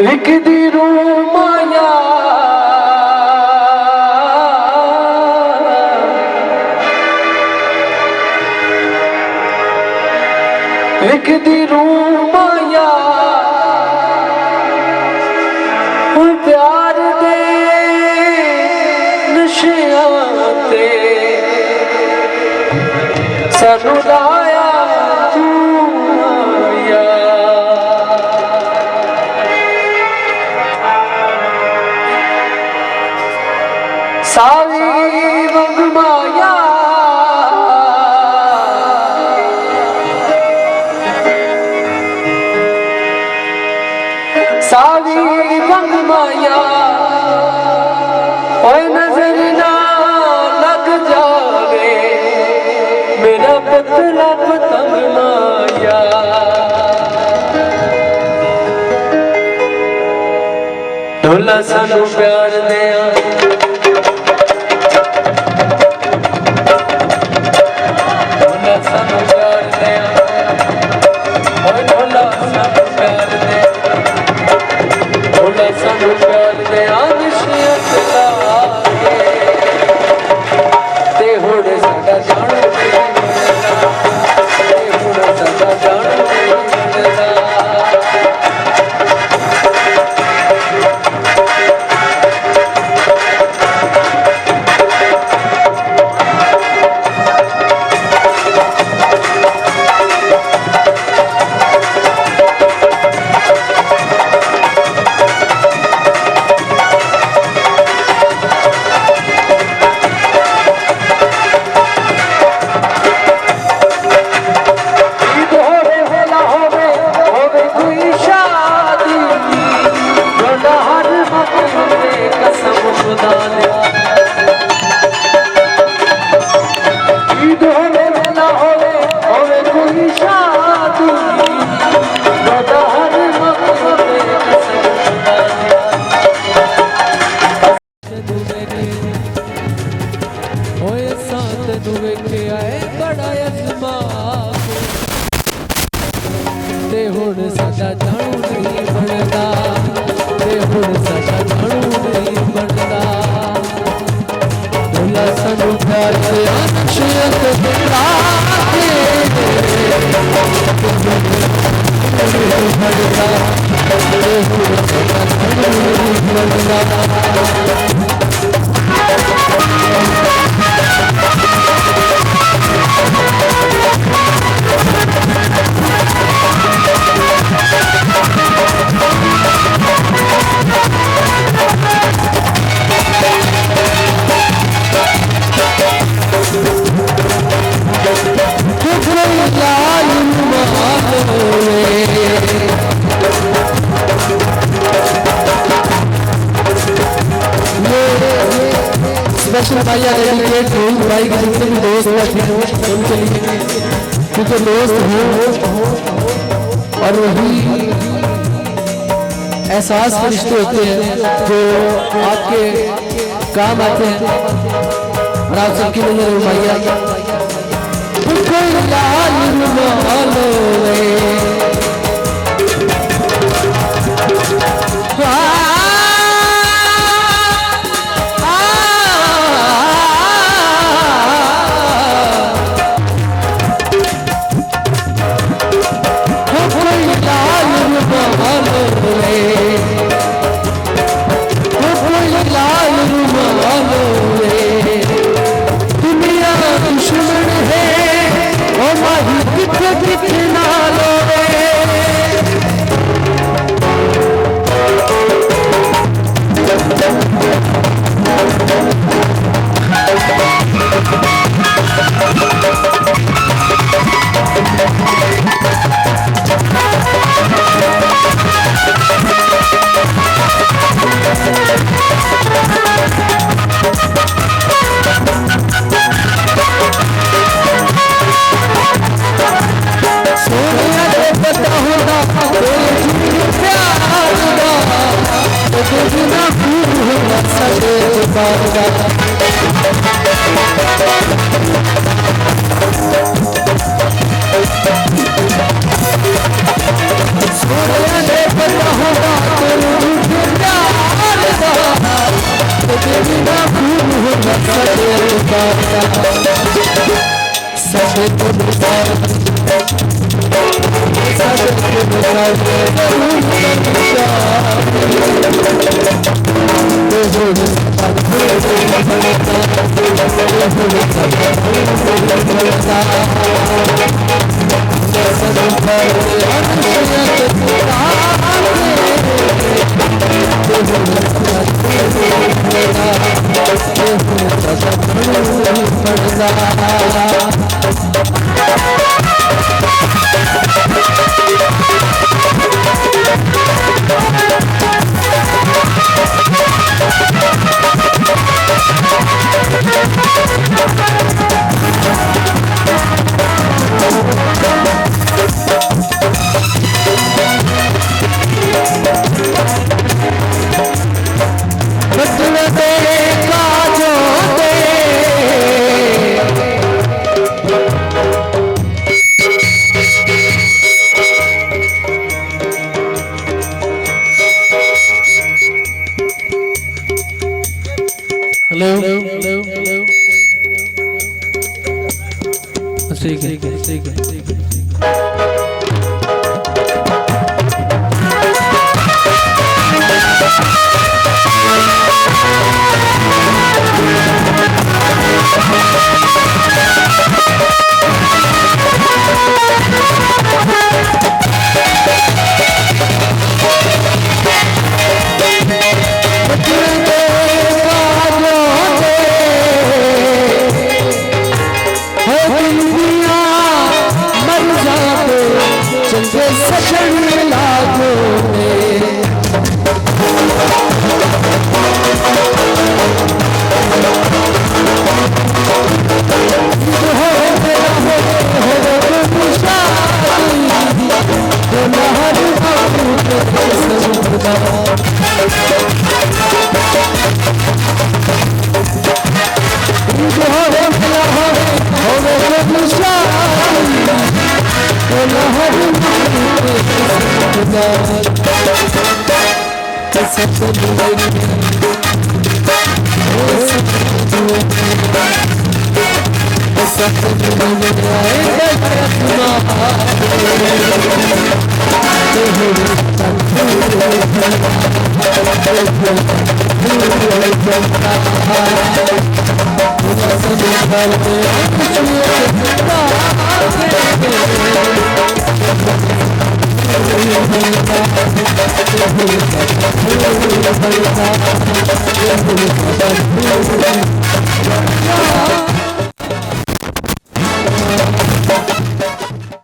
लिखदी रू माया लिखदी रू माया प्यार दे नशियां ते सानू लाया तू या सारी वंग माया सारी वंग माया ओए नजर ना लग जावे मेरा पतला पतंग माया ढोला सानू प्यार दिया साडा जाणू नहीं बनता ते हुण साडा जाणू नहीं बनता ढोला सानू प्यार से अनशियत देना बनता ते हुण साडा जाणू नहीं बनता स्पेशल भाई डेडिकेट रोहित भाई के जितने भी दोस्त हैं उनके लिए क्योंकि दोस्त हो और वही एहसास के रिश्ते होते हैं जो आपके काम आते हैं और आप सबकी नजर रुमाइया हेलो ठीक है ठीक है ठीक है